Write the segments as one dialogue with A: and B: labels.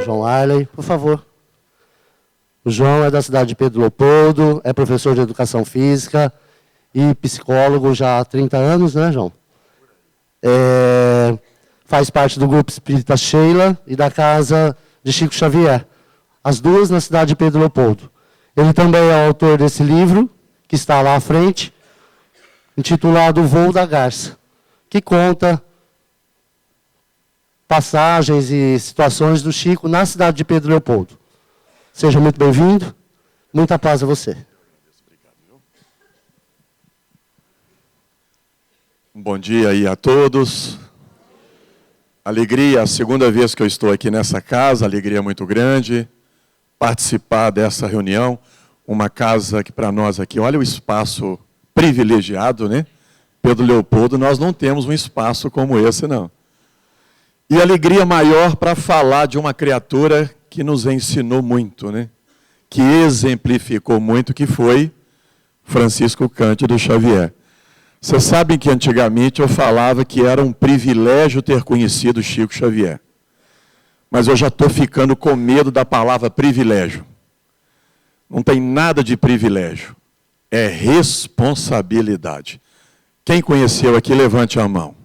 A: João Arley, por favor. O João é da cidade de Pedro Leopoldo, é professor de educação física e psicólogo já há 30 anos, né, João? Faz parte do grupo Espírita Sheila e da casa de Chico Xavier, as duas na cidade de Pedro Leopoldo. Ele também é o autor desse livro, que está lá à frente, intitulado O Voo da Garça, que conta passagens e situações do Chico na cidade de Pedro Leopoldo. Seja muito bem-vindo, muita paz a você.
B: Bom dia aí a todos. Alegria, a segunda vez que eu estou aqui nessa casa, alegria muito grande, participar dessa reunião, uma casa que para nós aqui, olha o espaço privilegiado, né? Pedro Leopoldo, nós não temos um espaço como esse, não. E alegria maior para falar de uma criatura que nos ensinou muito, né? Que exemplificou muito, que foi Francisco Cândido Xavier. Vocês sabem que antigamente eu falava que era um privilégio ter conhecido Chico Xavier. Mas eu já estou ficando com medo da palavra privilégio. Não tem nada de privilégio. É responsabilidade. Quem conheceu aqui, levante a mão.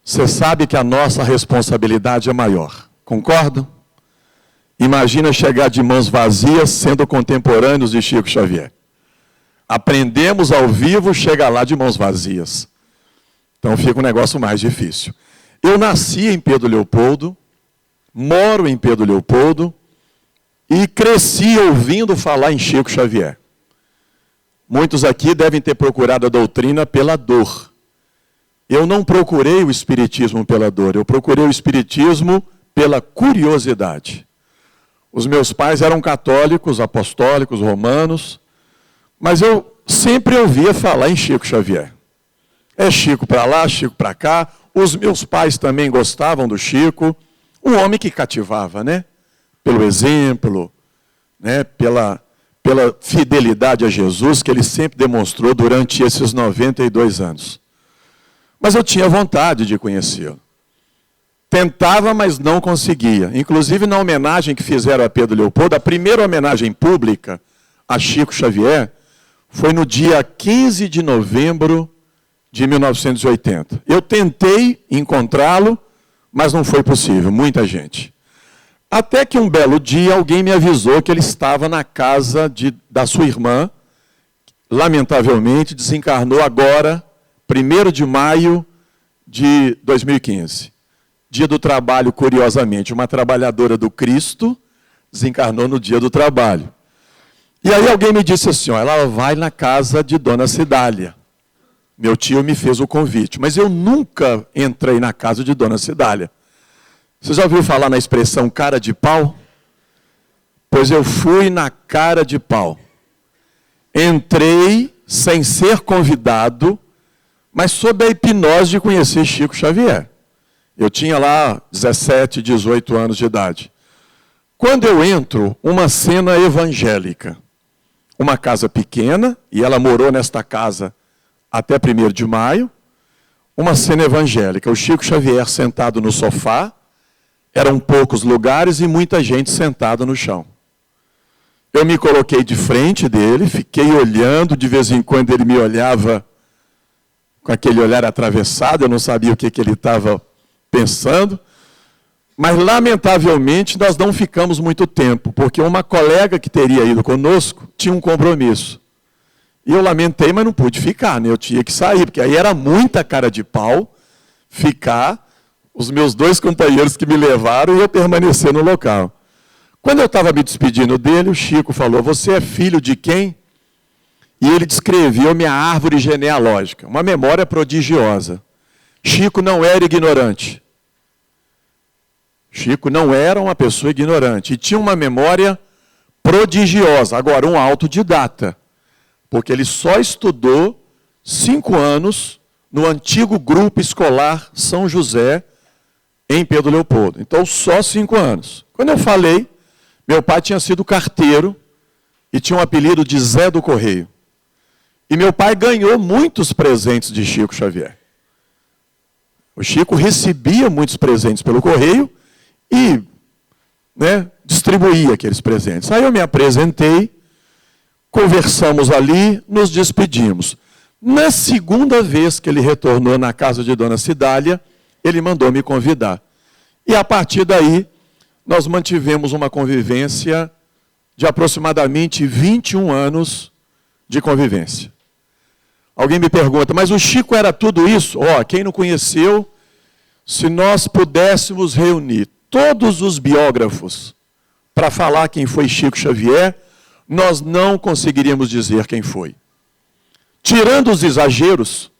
B: Você sabe que a nossa responsabilidade é maior. Concordam? Imagina chegar de mãos vazias sendo contemporâneos de Chico Xavier. Aprendemos ao vivo, chega lá de mãos vazias. Então fica um negócio mais difícil. Eu nasci em Pedro Leopoldo, moro em Pedro Leopoldo e cresci ouvindo falar em Chico Xavier. Muitos aqui devem ter procurado a doutrina pela dor. Eu não procurei o espiritismo pela dor, eu procurei o espiritismo pela curiosidade. Os meus pais eram católicos, apostólicos, romanos, mas eu sempre ouvia falar em Chico Xavier. É Chico para lá, Chico para cá. Os meus pais também gostavam do Chico. Um homem que cativava, né? Pelo exemplo, né? Pela fidelidade a Jesus que ele sempre demonstrou durante esses 92 anos. Mas eu tinha vontade de conhecê-lo. Tentava, mas não conseguia. Inclusive, na homenagem que fizeram a Pedro Leopoldo, a primeira homenagem pública a Chico Xavier foi no dia 15 de novembro de 1980. Eu tentei encontrá-lo, mas não foi possível, muita gente. Até que um belo dia alguém me avisou que ele estava na casa da sua irmã, lamentavelmente desencarnou agora, 1º de maio de 2015. Dia do trabalho, curiosamente, uma trabalhadora do Cristo desencarnou no dia do trabalho. E aí alguém me disse assim, ó, ela vai na casa de Dona Cidália. Meu tio me fez o convite, mas eu nunca entrei na casa de Dona Cidália. Você já ouviu falar na expressão cara de pau? Pois eu fui na cara de pau. Entrei sem ser convidado, mas sob a hipnose de conhecer Chico Xavier. Eu tinha lá 17, 18 anos de idade. Quando eu entro, uma cena evangélica. Uma casa pequena, e ela morou nesta casa até 1º de maio. Uma cena evangélica. O Chico Xavier sentado no sofá. Eram poucos lugares e muita gente sentada no chão. Eu me coloquei de frente dele, fiquei olhando, de vez em quando ele me olhava com aquele olhar atravessado, eu não sabia o que ele estava pensando, mas lamentavelmente nós não ficamos muito tempo, porque uma colega que teria ido conosco tinha um compromisso. E eu lamentei, mas não pude ficar, né? Eu tinha que sair, porque aí era muita cara de pau ficar, os meus 2 companheiros que me levaram e eu permanecer no local. Quando eu estava me despedindo dele, o Chico falou, você é filho de quem? E ele descreveu minha árvore genealógica, uma memória prodigiosa. Chico não era ignorante. Chico não era uma pessoa ignorante. E tinha uma memória prodigiosa. Agora, um autodidata. Porque ele só estudou 5 anos no antigo grupo escolar São José, em Pedro Leopoldo. Então, só 5 anos. Quando eu falei, meu pai tinha sido carteiro e tinha um apelido de Zé do Correio. E meu pai ganhou muitos presentes de Chico Xavier. O Chico recebia muitos presentes pelo correio e né, distribuía aqueles presentes. Aí eu me apresentei, conversamos ali, nos despedimos. Na segunda vez que ele retornou na casa de Dona Cidália, ele mandou me convidar. E a partir daí, nós mantivemos uma convivência de aproximadamente 21 anos de convivência. Alguém me pergunta, mas o Chico era tudo isso? Quem não conheceu, se nós pudéssemos reunir todos os biógrafos para falar quem foi Chico Xavier, nós não conseguiríamos dizer quem foi. Tirando os exageros,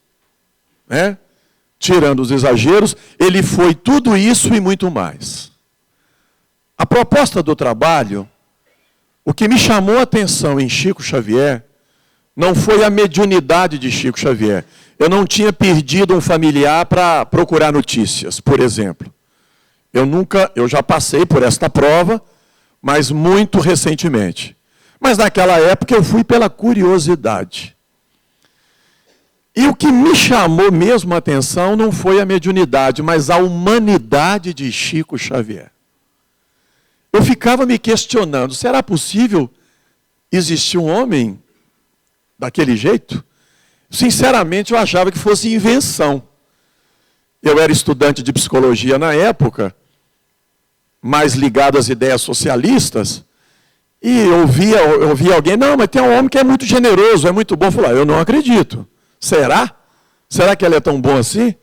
B: né? Tirando os exageros, ele foi tudo isso e muito mais. A proposta do trabalho, o que me chamou a atenção em Chico Xavier, não foi a mediunidade de Chico Xavier. Eu não tinha perdido um familiar para procurar notícias, por exemplo. Eu já passei por esta prova, mas muito recentemente. Mas naquela época eu fui pela curiosidade. E o que me chamou mesmo a atenção não foi a mediunidade, mas a humanidade de Chico Xavier. Eu ficava me questionando, será possível existir um homem daquele jeito? Sinceramente, eu achava que fosse invenção. Eu era estudante de psicologia na época, mais ligado às ideias socialistas, e eu via alguém, não, mas tem um homem que é muito generoso, é muito bom. Eu falei, eu não acredito. Será? Será que ele é tão bom assim?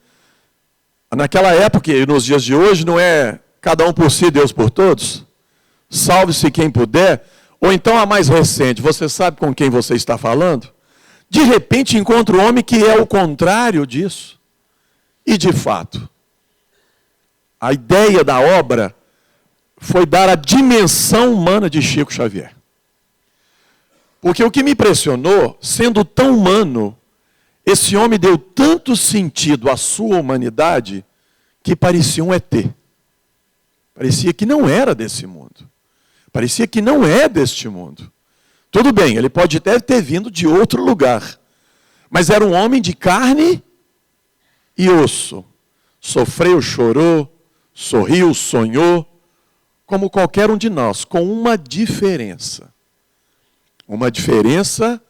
B: Naquela época e nos dias de hoje, não é cada um por si, Deus por todos? Salve-se quem puder. Ou então a mais recente, você sabe com quem você está falando? De repente encontra um homem que é o contrário disso. E de fato, a ideia da obra foi dar a dimensão humana de Chico Xavier. Porque o que me impressionou, sendo tão humano, esse homem deu tanto sentido à sua humanidade que parecia um ET. Parecia que não era desse mundo. Parecia que não é deste mundo. Tudo bem, ele pode até ter vindo de outro lugar. Mas era um homem de carne e osso. Sofreu, chorou, sorriu, sonhou, como qualquer um de nós, com uma diferença. Uma diferença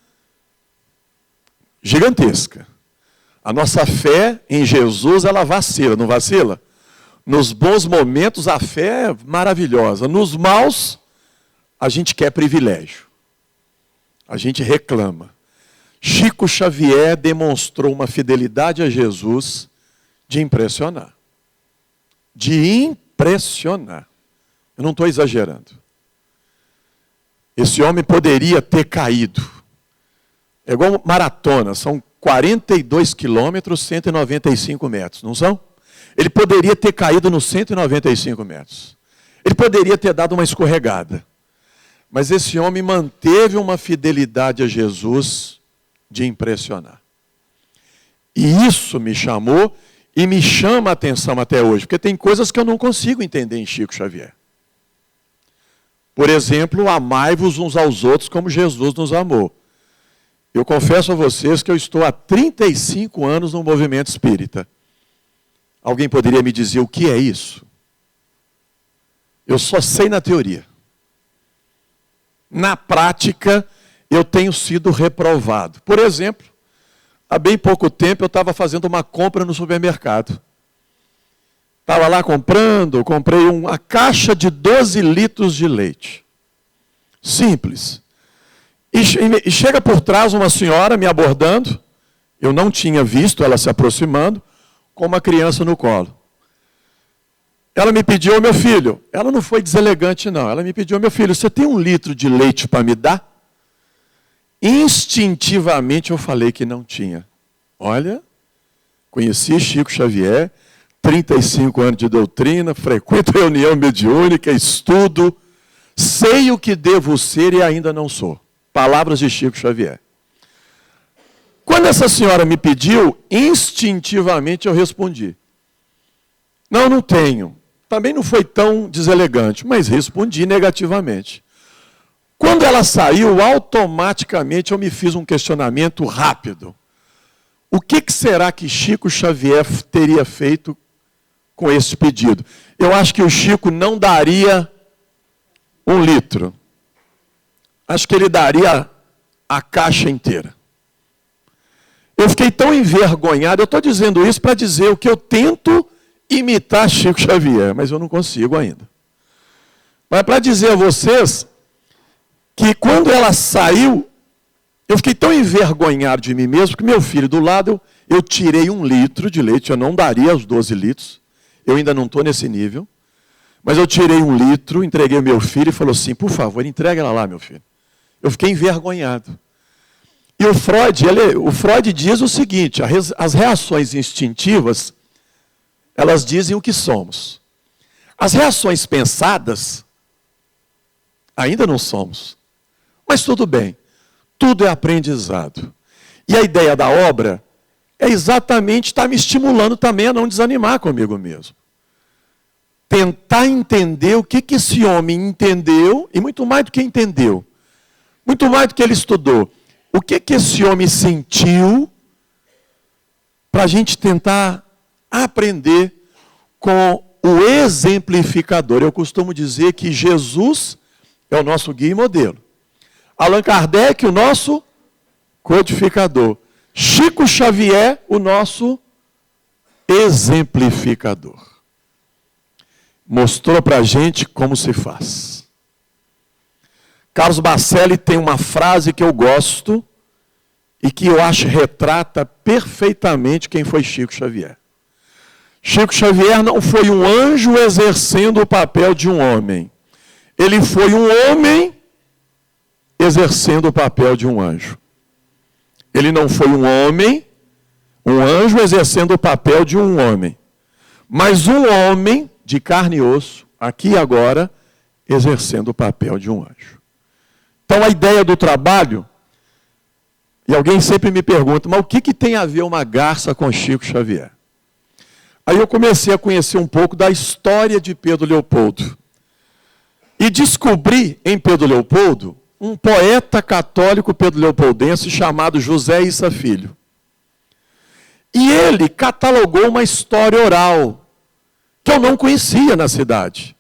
B: gigantesca. A nossa fé em Jesus, ela vacila, não vacila? Nos bons momentos, a fé é maravilhosa. Nos maus, a gente quer privilégio. A gente reclama. Chico Xavier demonstrou uma fidelidade a Jesus de impressionar. De impressionar. Eu não estou exagerando. Esse homem poderia ter caído. É igual maratona, são 42 quilômetros, 195 metros, não são? Ele poderia ter caído nos 195 metros. Ele poderia ter dado uma escorregada. Mas esse homem manteve uma fidelidade a Jesus de impressionar. E isso me chamou e me chama a atenção até hoje, porque tem coisas que eu não consigo entender em Chico Xavier. Por exemplo, amai-vos uns aos outros como Jesus nos amou. Eu confesso a vocês que eu estou há 35 anos no movimento espírita. Alguém poderia me dizer o que é isso? Eu só sei na teoria. Na prática, eu tenho sido reprovado. Por exemplo, há bem pouco tempo eu estava fazendo uma compra no supermercado. Estava lá comprei uma caixa de 12 litros de leite. Simples. E chega por trás uma senhora me abordando, eu não tinha visto ela se aproximando, com uma criança no colo. Ela me pediu, meu filho, ela não foi deselegante não, ela me pediu, meu filho, você tem 1 litro de leite para me dar? Instintivamente eu falei que não tinha. Olha, conheci Chico Xavier, 35 anos de doutrina, frequento reunião mediúnica, estudo, sei o que devo ser e ainda não sou. Palavras de Chico Xavier. Quando essa senhora me pediu, instintivamente eu respondi. Não tenho. Também não foi tão deselegante, mas respondi negativamente. Quando ela saiu, automaticamente eu me fiz um questionamento rápido. O que será que Chico Xavier teria feito com esse pedido? Eu acho que o Chico não daria 1 litro, acho que ele daria a caixa inteira. Eu fiquei tão envergonhado, eu estou dizendo isso para dizer o que eu tento imitar Chico Xavier, mas eu não consigo ainda. Mas para dizer a vocês que quando ela saiu, eu fiquei tão envergonhado de mim mesmo, que meu filho do lado, eu tirei 1 litro de leite, eu não daria os 12 litros, eu ainda não estou nesse nível, mas eu tirei 1 litro, entreguei ao meu filho e falou assim, por favor, entrega ela lá, meu filho. Eu fiquei envergonhado. E o Freud diz o seguinte, as reações instintivas, elas dizem o que somos. As reações pensadas, ainda não somos. Mas tudo bem, tudo é aprendizado. E a ideia da obra é exatamente estar me estimulando também a não desanimar comigo mesmo. Tentar entender o que esse homem entendeu, e muito mais do que entendeu, muito mais do que ele estudou, o que esse homem sentiu, para a gente tentar aprender com o exemplificador. Eu costumo dizer que Jesus é o nosso guia e modelo. Allan Kardec, o nosso codificador. Chico Xavier, o nosso exemplificador. Mostrou para a gente como se faz. Carlos Bacelli tem uma frase que eu gosto e que eu acho retrata perfeitamente quem foi Chico Xavier. Chico Xavier não foi um anjo exercendo o papel de um homem. Ele foi um homem exercendo o papel de um anjo. Ele não foi um homem, um anjo exercendo o papel de um homem. Mas um homem de carne e osso, aqui e agora, exercendo o papel de um anjo. Então a ideia do trabalho, e alguém sempre me pergunta, mas o que tem a ver uma garça com Chico Xavier? Aí eu comecei a conhecer um pouco da história de Pedro Leopoldo. E descobri em Pedro Leopoldo um poeta católico pedro-leopoldense chamado José Issa Filho. E ele catalogou uma história oral que eu não conhecia na cidade.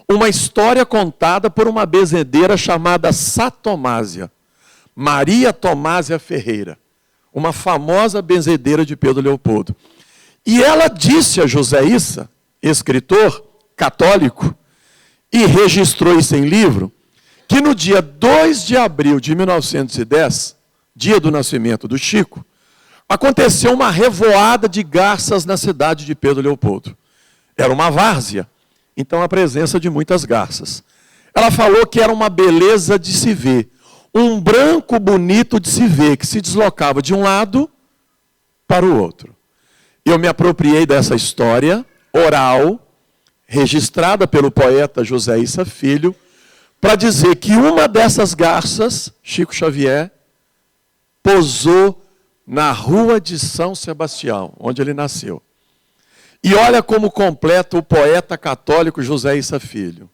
B: Uma história contada por uma benzedeira chamada Satomásia, Maria Tomásia Ferreira, uma famosa benzedeira de Pedro Leopoldo. E ela disse a José Issa, escritor católico, e registrou isso em livro, que no dia 2 de abril de 1910, dia do nascimento do Chico, aconteceu uma revoada de garças na cidade de Pedro Leopoldo. Era uma várzea, então a presença de muitas garças. Ela falou que era uma beleza de se ver, um branco bonito de se ver, que se deslocava de um lado para o outro. Eu me apropriei dessa história oral, registrada pelo poeta José Issa Filho, para dizer que uma dessas garças, Chico Xavier, posou na rua de São Sebastião, onde ele nasceu. E olha como completa o poeta católico José Issa Filho,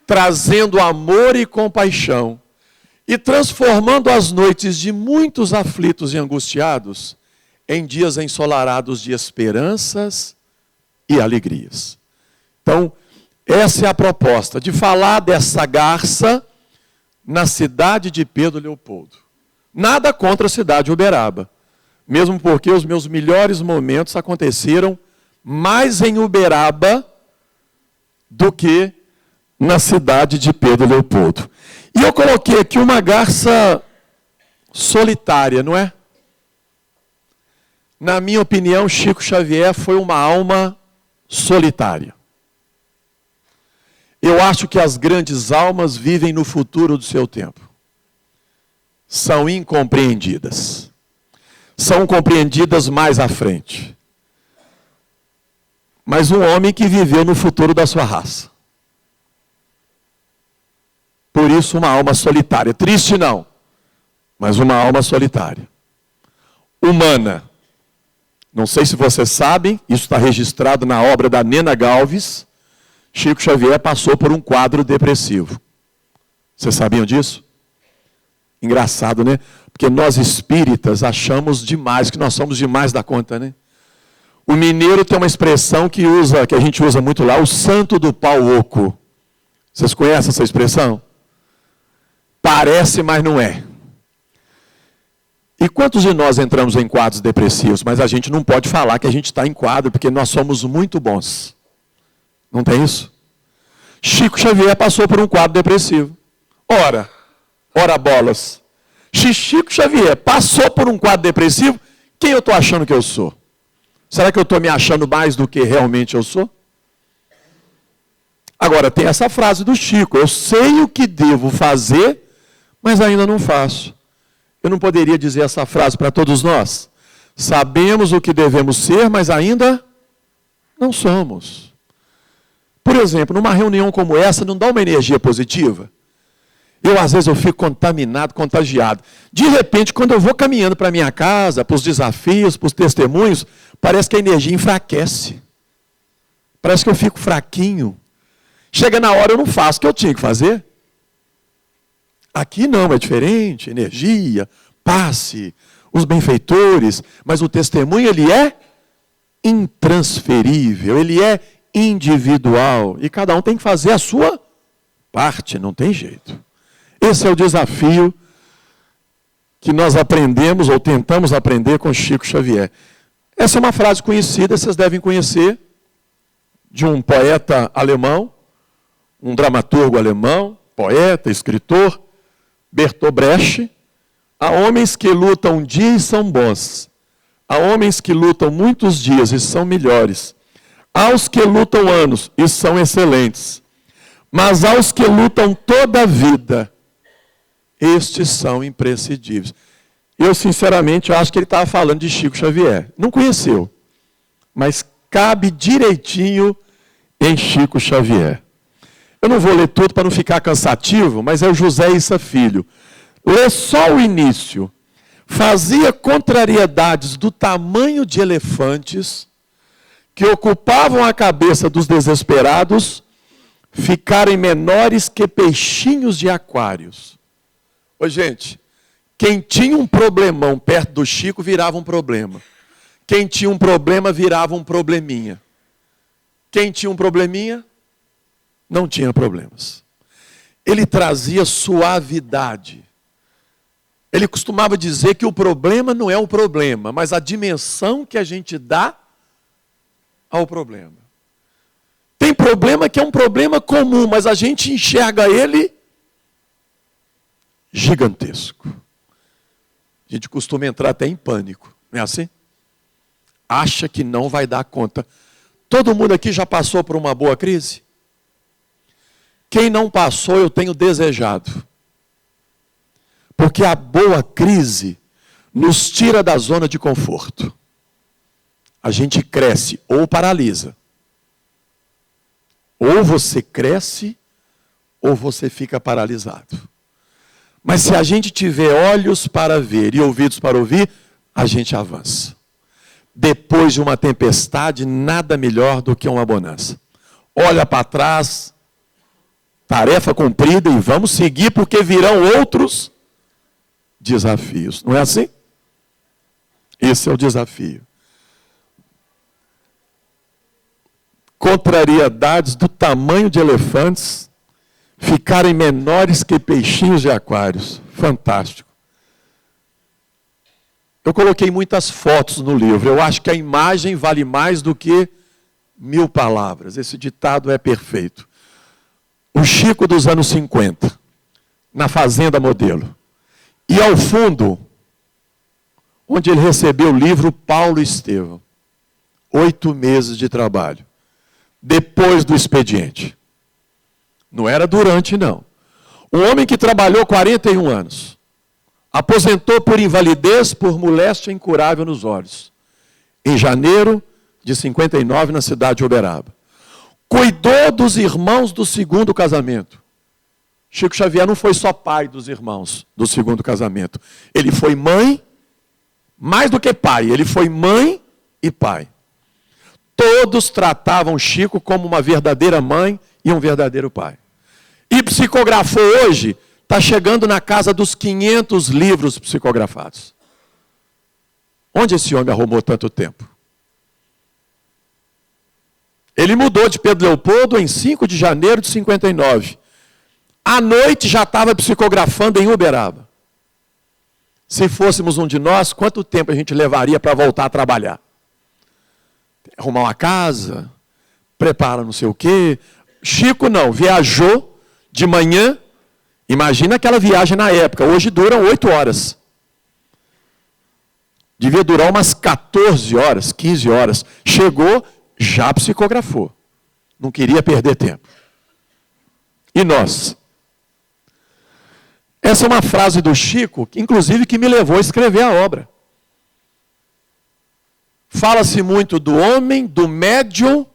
B: trazendo amor e compaixão e transformando as noites de muitos aflitos e angustiados em dias ensolarados de esperanças e alegrias. Então, essa é a proposta, de falar dessa garça na cidade de Pedro Leopoldo. Nada contra a cidade de Uberaba, mesmo porque os meus melhores momentos aconteceram mais em Uberaba do que na cidade de Pedro Leopoldo. E eu coloquei aqui uma garça solitária, não é? Na minha opinião, Chico Xavier foi uma alma solitária. Eu acho que as grandes almas vivem no futuro do seu tempo. São incompreendidas. São compreendidas mais à frente. Mas um homem que viveu no futuro da sua raça. Por isso, uma alma solitária. Triste não, mas uma alma solitária. Humana. Não sei se vocês sabem, isso está registrado na obra da Nena Galves. Chico Xavier passou por um quadro depressivo. Vocês sabiam disso? Engraçado, né? Porque nós espíritas achamos demais, que nós somos demais da conta, né? O mineiro tem uma expressão que a gente usa muito lá, o santo do pau oco. Vocês conhecem essa expressão? Parece, mas não é. E quantos de nós entramos em quadros depressivos, mas a gente não pode falar que a gente está em quadro, porque nós somos muito bons. Não tem isso? Chico Xavier passou por um quadro depressivo. Ora bolas. Chico Xavier passou por um quadro depressivo, quem eu estou achando que eu sou? Será que eu estou me achando mais do que realmente eu sou? Agora, tem essa frase do Chico: eu sei o que devo fazer, mas ainda não faço. Eu não poderia dizer essa frase para todos nós? Sabemos o que devemos ser, mas ainda não somos. Por exemplo, numa reunião como essa, não dá uma energia positiva? Às vezes, eu fico contaminado, contagiado. De repente, quando eu vou caminhando para a minha casa, para os desafios, para os testemunhos, parece que a energia enfraquece. Parece que eu fico fraquinho. Chega na hora, eu não faço o que eu tinha que fazer. Aqui não, é diferente, energia, passe, os benfeitores, mas o testemunho, ele é intransferível, ele é individual, e cada um tem que fazer a sua parte, não tem jeito. Esse é o desafio que nós aprendemos, ou tentamos aprender com Chico Xavier. Essa é uma frase conhecida, vocês devem conhecer, de um poeta alemão, um dramaturgo alemão, poeta, escritor, Bertolt Brecht: há homens que lutam um dia e são bons. Há homens que lutam muitos dias e são melhores. Há os que lutam anos e são excelentes. Mas há os que lutam toda a vida. Estes são imprescindíveis. Eu, sinceramente, acho que ele estava falando de Chico Xavier. Não conheceu, mas cabe direitinho em Chico Xavier. Eu não vou ler tudo para não ficar cansativo, mas é o José Issa Filho. Lê só o início. Fazia contrariedades do tamanho de elefantes que ocupavam a cabeça dos desesperados ficarem menores que peixinhos de aquários. Ô, gente, quem tinha um problemão perto do Chico virava um problema. Quem tinha um problema virava um probleminha. Quem tinha um probleminha não tinha problemas. Ele trazia suavidade. Ele costumava dizer que o problema não é o problema, mas a dimensão que a gente dá ao problema. Tem problema que é um problema comum, mas a gente enxerga ele gigantesco. A gente costuma entrar até em pânico, não é assim? Acha que não vai dar conta. Todo mundo aqui já passou por uma boa crise? Quem não passou, eu tenho desejado. Porque a boa crise nos tira da zona de conforto. A gente cresce ou paralisa. Ou você cresce, ou você fica paralisado. Mas se a gente tiver olhos para ver e ouvidos para ouvir, a gente avança. Depois de uma tempestade, nada melhor do que uma bonança. Olha para trás, tarefa cumprida, e vamos seguir, porque virão outros desafios. Não é assim? Esse é o desafio. Contrariedades do tamanho de elefantes ficarem menores que peixinhos de aquários. Fantástico. Eu coloquei muitas fotos no livro. Eu acho que a imagem vale mais do que 1000 palavras. Esse ditado é perfeito. O Chico dos anos 50, na Fazenda Modelo. E ao fundo, onde ele recebeu o livro Paulo Estevão. 8 meses de trabalho. Depois do expediente. Não era durante, não. Um homem que trabalhou 41 anos. Aposentou por invalidez, por moléstia incurável nos olhos. Em janeiro de 59, na cidade de Uberaba. Cuidou dos irmãos do segundo casamento. Chico Xavier não foi só pai dos irmãos do segundo casamento. Ele foi mãe, mais do que pai. Ele foi mãe e pai. Todos tratavam Chico como uma verdadeira mãe e um verdadeiro pai. E psicografou hoje, está chegando na casa dos 500 livros psicografados. Onde esse homem arrumou tanto tempo? Ele mudou de Pedro Leopoldo em 5 de janeiro de 59. À noite já estava psicografando em Uberaba. Se fôssemos um de nós, quanto tempo a gente levaria para voltar a trabalhar? Arrumar uma casa, prepara não sei o quê. Chico não, viajou de manhã. Imagina aquela viagem na época, hoje duram 8 horas. Devia durar umas 14 horas, 15 horas. Chegou, já psicografou. Não queria perder tempo. E nós? Essa é uma frase do Chico, inclusive, que me levou a escrever a obra. Fala-se muito do homem, do médium,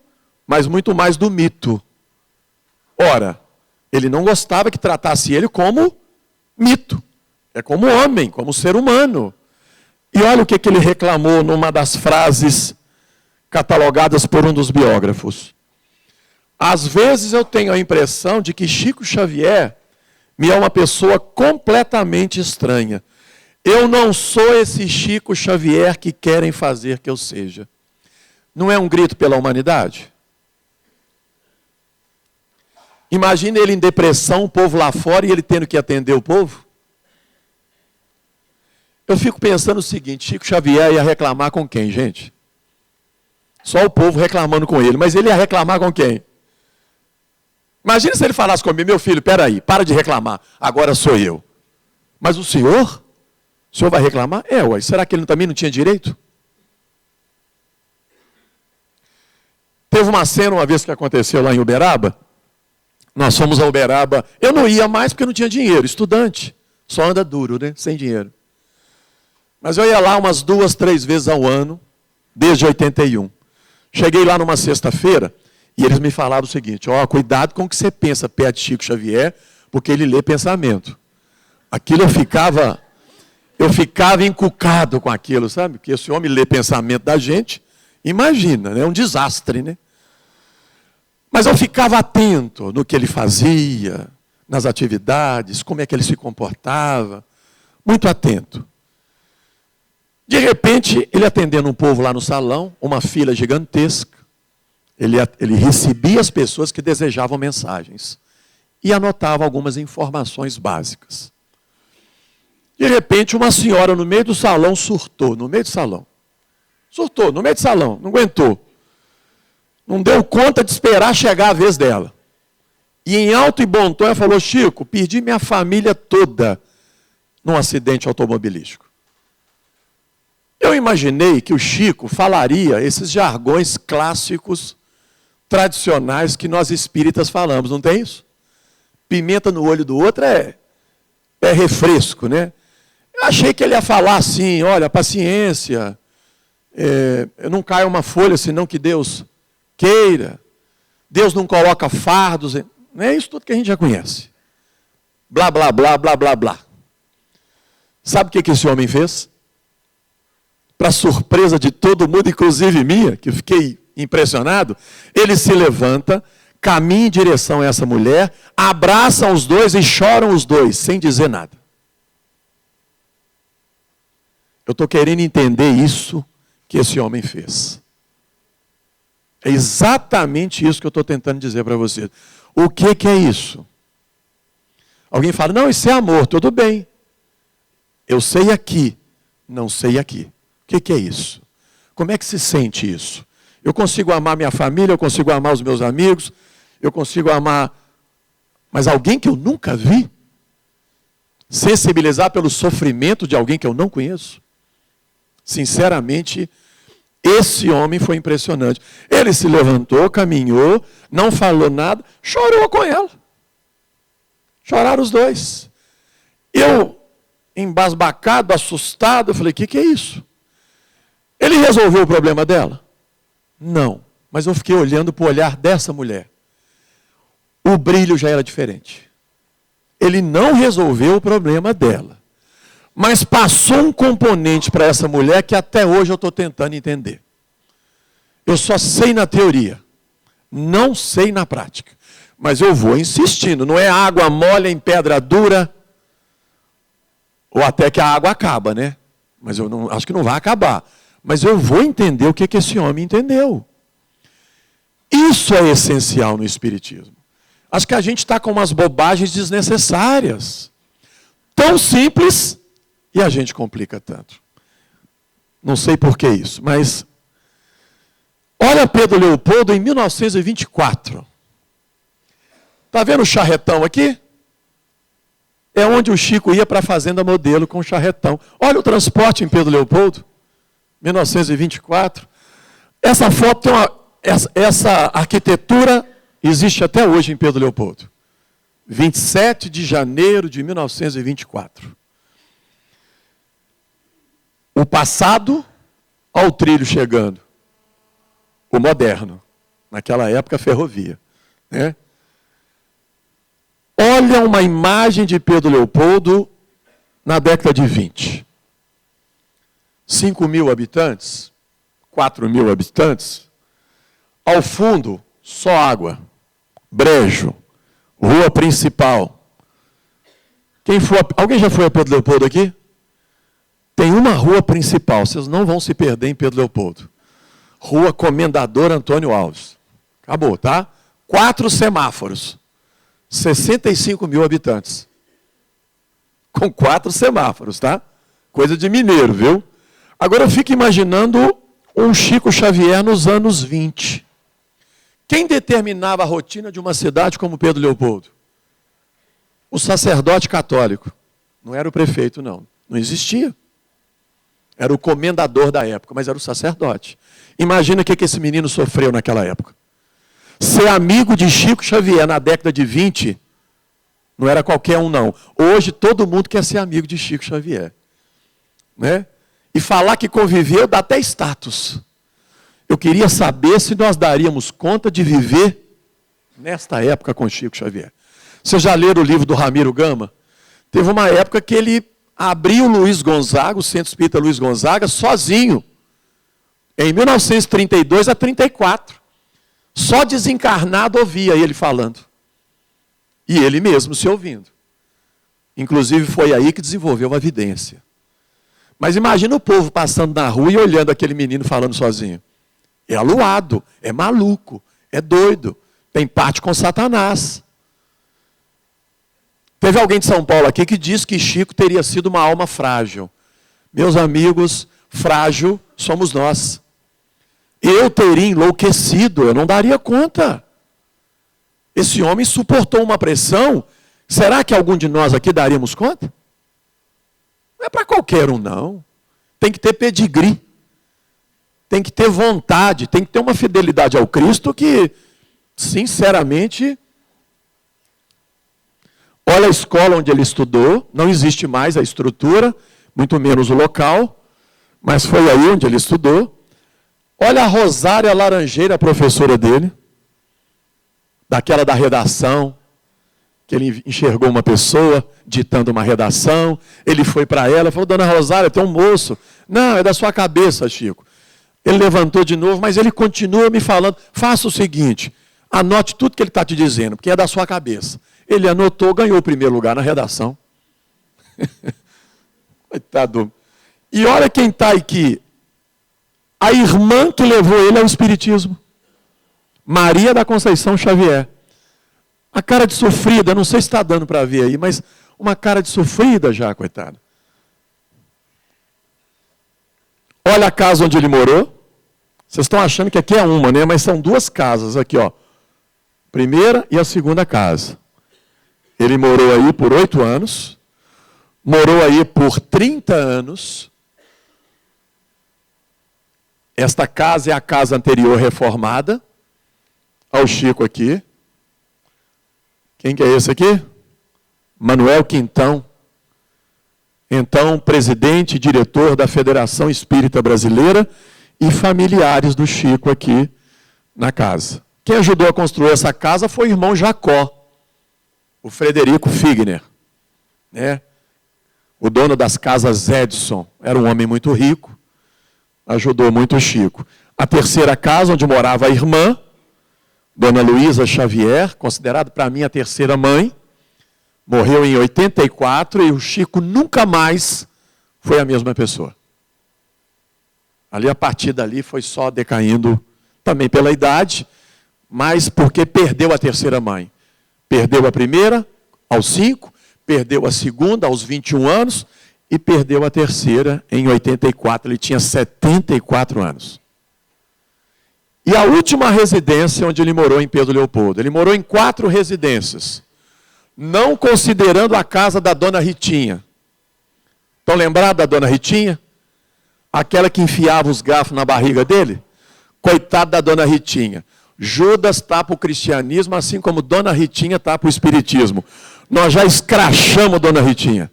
B: mas muito mais do mito. Ora, ele não gostava que tratasse ele como mito. É como homem, como ser humano. E olha o que ele reclamou numa das frases catalogadas por um dos biógrafos. Às vezes eu tenho a impressão de que Chico Xavier me é uma pessoa completamente estranha. Eu não sou esse Chico Xavier que querem fazer que eu seja. Não é um grito pela humanidade? Imagina ele em depressão, o povo lá fora e ele tendo que atender o povo. Eu fico pensando o seguinte, Chico Xavier ia reclamar com quem, gente? Só o povo reclamando com ele, mas ele ia reclamar com quem? Imagina se ele falasse comigo, meu filho, peraí, para de reclamar, agora sou eu. Mas o senhor vai reclamar? Ué, será que ele também não tinha direito? Teve uma cena uma vez que aconteceu lá em Uberaba, nós fomos a Uberaba, eu não ia mais porque não tinha dinheiro, estudante, só anda duro, né, sem dinheiro. Mas eu ia lá umas 2, 3 vezes ao ano, desde 81. Cheguei lá numa sexta-feira, e eles me falaram o seguinte, cuidado com o que você pensa perto de Chico Xavier, porque ele lê pensamento. Aquilo eu ficava encucado com aquilo, sabe? Porque esse homem lê pensamento da gente, imagina, é um desastre, né? Mas eu ficava atento no que ele fazia, nas atividades, como é que ele se comportava, muito atento. De repente, ele atendendo um povo lá no salão, uma fila gigantesca, ele recebia as pessoas que desejavam mensagens e anotava algumas informações básicas. De repente, uma senhora no meio do salão surtou, no meio do salão. Surtou, no meio do salão, não aguentou. Não deu conta de esperar chegar a vez dela. E em alto e bom tom ela falou, Chico, perdi minha família toda num acidente automobilístico. Eu imaginei que o Chico falaria esses jargões clássicos, tradicionais, que nós espíritas falamos, não tem isso? Pimenta no olho do outro é refresco, né? Eu achei que ele ia falar assim, olha, paciência, não cai uma folha, senão que Deus queira, Deus não coloca fardos, não é isso tudo que a gente já conhece. Blá, blá, blá, blá, blá, blá. Sabe o que esse homem fez? Para surpresa de todo mundo, inclusive minha, que eu fiquei impressionado, ele se levanta, caminha em direção a essa mulher, abraçam os dois e choram os dois, sem dizer nada. Eu estou querendo entender isso que esse homem fez. É exatamente isso que eu estou tentando dizer para vocês. O que é isso? Alguém fala, não, isso é amor, tudo bem. Eu sei aqui, não sei aqui. O que é isso? Como é que se sente isso? Eu consigo amar minha família, eu consigo amar os meus amigos, eu consigo amar... Mas alguém que eu nunca vi? Sensibilizar pelo sofrimento de alguém que eu não conheço? Sinceramente, esse homem foi impressionante. Ele se levantou, caminhou, não falou nada, chorou com ela. Choraram os dois. Eu, embasbacado, assustado, eu falei, o que é isso? Ele resolveu o problema dela? Não. Mas eu fiquei olhando para o olhar dessa mulher. O brilho já era diferente. Ele não resolveu o problema dela. Mas passou um componente para essa mulher que até hoje eu estou tentando entender. Eu só sei na teoria. Não sei na prática. Mas eu vou insistindo. Não é água mole em pedra dura. Ou até que a água acaba, né? Mas eu não, acho que não vai acabar. Mas eu vou entender o que esse homem entendeu. Isso é essencial no Espiritismo. Acho que a gente está com umas bobagens desnecessárias. Tão simples e a gente complica tanto. Não sei por que isso, mas olha Pedro Leopoldo em 1924. Está vendo o charretão aqui? É onde o Chico ia para a Fazenda Modelo com o charretão. Olha o transporte em Pedro Leopoldo, 1924. Essa foto tem essa arquitetura existe até hoje em Pedro Leopoldo. 27 de janeiro de 1924. O passado ao trilho chegando. O moderno. Naquela época, ferrovia. Né? Olha uma imagem de Pedro Leopoldo na década de 20. 5 mil habitantes, 4 mil habitantes. Ao fundo, só água, brejo, rua principal. Alguém já foi a Pedro Leopoldo aqui? Tem uma rua principal, vocês não vão se perder em Pedro Leopoldo. Rua Comendador Antônio Alves. Acabou, tá? 4 semáforos. 65 mil habitantes. Com 4 semáforos, tá? Coisa de mineiro, viu? Agora eu fico imaginando um Chico Xavier nos anos 20. Quem determinava a rotina de uma cidade como Pedro Leopoldo? O sacerdote católico. Não era o prefeito, não. Não existia. Era o comendador da época, mas era o sacerdote. Imagina o que esse menino sofreu naquela época. Ser amigo de Chico Xavier na década de 20, não era qualquer um, não. Hoje todo mundo quer ser amigo de Chico Xavier. Né? E falar que conviveu dá até status. Eu queria saber se nós daríamos conta de viver nesta época com Chico Xavier. Vocês já leram o livro do Ramiro Gama? Teve uma época que ele abriu o Luiz Gonzaga, o Centro Espírita Luiz Gonzaga, sozinho. Em 1932 a 34. Só desencarnado ouvia ele falando. E ele mesmo se ouvindo. Inclusive foi aí que desenvolveu a vidência. Mas imagina o povo passando na rua e olhando aquele menino falando sozinho. É aluado, é maluco, é doido, tem parte com Satanás. Teve alguém de São Paulo aqui que disse que Chico teria sido uma alma frágil. Meus amigos, frágil somos nós. Eu teria enlouquecido, eu não daria conta. Esse homem suportou uma pressão. Será que algum de nós aqui daríamos conta? Não é para qualquer um, não. Tem que ter pedigree. Tem que ter vontade, tem que ter uma fidelidade ao Cristo que, sinceramente, olha a escola onde ele estudou, não existe mais a estrutura, muito menos o local, mas foi aí onde ele estudou. Olha a Rosária Laranjeira, a professora dele, daquela da redação, que ele enxergou uma pessoa ditando uma redação, ele foi para ela, falou, dona Rosária, tem um moço. Não, é da sua cabeça, Chico. Ele levantou de novo, mas ele continua me falando, faça o seguinte, anote tudo que ele está te dizendo, porque é da sua cabeça. Ele anotou, ganhou o primeiro lugar na redação. Coitado. E olha quem está aqui. A irmã que levou ele ao Espiritismo. Maria da Conceição Xavier. A cara de sofrida, não sei se está dando para ver aí, mas uma cara de sofrida já, coitado. Olha a casa onde ele morou. Vocês estão achando que aqui é uma, né? Mas são 2 casas aqui, ó. Primeira e a segunda casa. Ele morou aí por 8 anos. Morou aí por 30 anos. Esta casa é a casa anterior reformada. Olha o Chico aqui. Quem que é esse aqui? Manuel Quintão. Então, presidente e diretor da Federação Espírita Brasileira e familiares do Chico aqui na casa. Quem ajudou a construir essa casa foi o irmão Jacó, o Frederico Figner, né? O dono das casas Edson, era um homem muito rico, ajudou muito o Chico. A terceira casa, onde morava a irmã, Dona Luísa Xavier, considerada para mim a terceira mãe, morreu em 84 e o Chico nunca mais foi a mesma pessoa. Ali, a partir dali, foi só decaindo, também pela idade, mas porque perdeu a terceira mãe. Perdeu a primeira aos 5, perdeu a segunda aos 21 anos e perdeu a terceira em 84. Ele tinha 74 anos. E a última residência onde ele morou em Pedro Leopoldo. Ele morou em 4 residências, não considerando a casa da dona Ritinha. Estão lembrados da dona Ritinha? Aquela que enfiava os garfos na barriga dele? Coitado da dona Ritinha. Judas tapa o cristianismo, assim como dona Ritinha tapa o espiritismo. Nós já escrachamos dona Ritinha.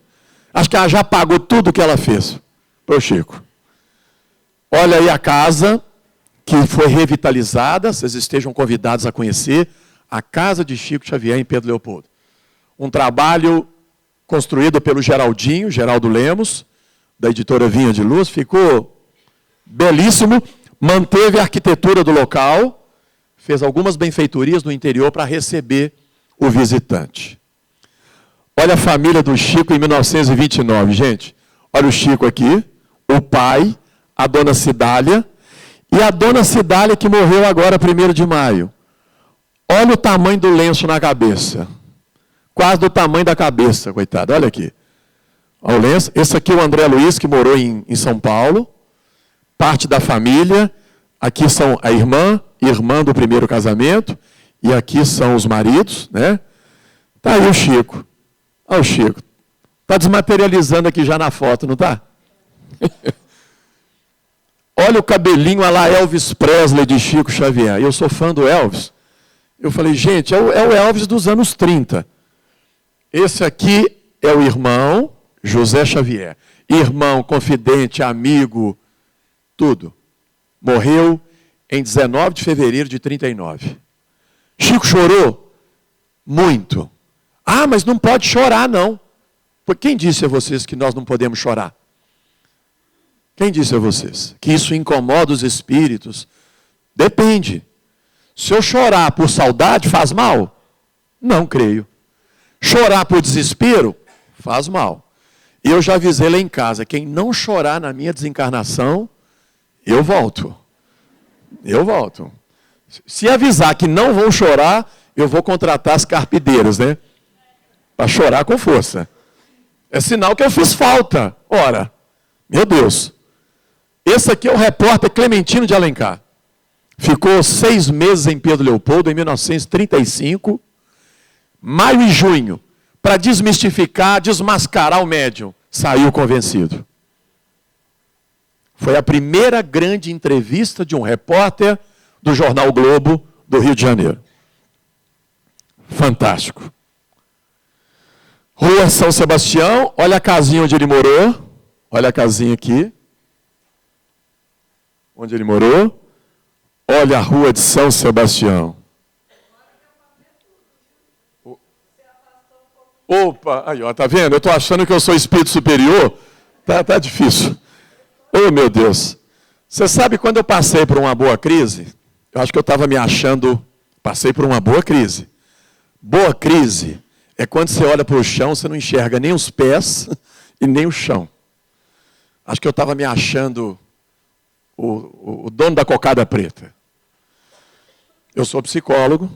B: Acho que ela já pagou tudo o que ela fez para o Chico. Olha aí a casa que foi revitalizada, vocês estejam convidados a conhecer, a casa de Chico Xavier em Pedro Leopoldo. Um trabalho construído pelo Geraldo Lemos, da editora Vinha de Luz, ficou belíssimo, manteve a arquitetura do local, fez algumas benfeitorias no interior para receber o visitante. Olha a família do Chico em 1929, gente. Olha o Chico aqui, o pai, a dona Cidália, e a dona Cidália que morreu agora, 1º de maio. Olha o tamanho do lenço na cabeça. Quase do tamanho da cabeça, coitado. Olha aqui. Olha o lenço. Esse aqui é o André Luiz, que morou em São Paulo. Parte da família. Aqui são a irmã do primeiro casamento. E aqui são os maridos, né? Tá aí o Chico. Olha o Chico. Está desmaterializando aqui já na foto, não está? Olha o cabelinho a lá Elvis Presley de Chico Xavier. Eu sou fã do Elvis. Eu falei, gente, é o Elvis dos anos 30. Esse aqui é o irmão José Xavier. Irmão, confidente, amigo, tudo. Morreu em 19 de fevereiro de 39. Chico chorou? Muito. Ah, mas não pode chorar, não. Quem disse a vocês que nós não podemos chorar? Quem disse a vocês? Que isso incomoda os espíritos? Depende. Se eu chorar por saudade, faz mal? Não creio. Chorar por desespero? Faz mal. Eu já avisei lá em casa, quem não chorar na minha desencarnação, eu volto. Eu volto. Se avisar que não vão chorar, eu vou contratar as carpideiras, né? Para chorar com força. É sinal que eu fiz falta. Ora, meu Deus. Esse aqui é o repórter Clementino de Alencar. Ficou 6 meses em Pedro Leopoldo, em 1935, maio e junho, para desmistificar, desmascarar o médium. Saiu convencido. Foi a primeira grande entrevista de um repórter do jornal o Globo, do Rio de Janeiro. Fantástico. Rua São Sebastião, olha a casinha onde ele morou. Olha a casinha aqui. Onde ele morou. Olha a rua de São Sebastião. Opa, aí ó, tá vendo? Eu estou achando que eu sou espírito superior. Tá difícil. Oh, meu Deus. Você sabe, quando eu passei por uma boa crise, eu acho que eu estava me achando, passei por uma boa crise. Boa crise é quando você olha para o chão, você não enxerga nem os pés e nem o chão. Acho que eu estava me achando o dono da cocada preta. Eu sou psicólogo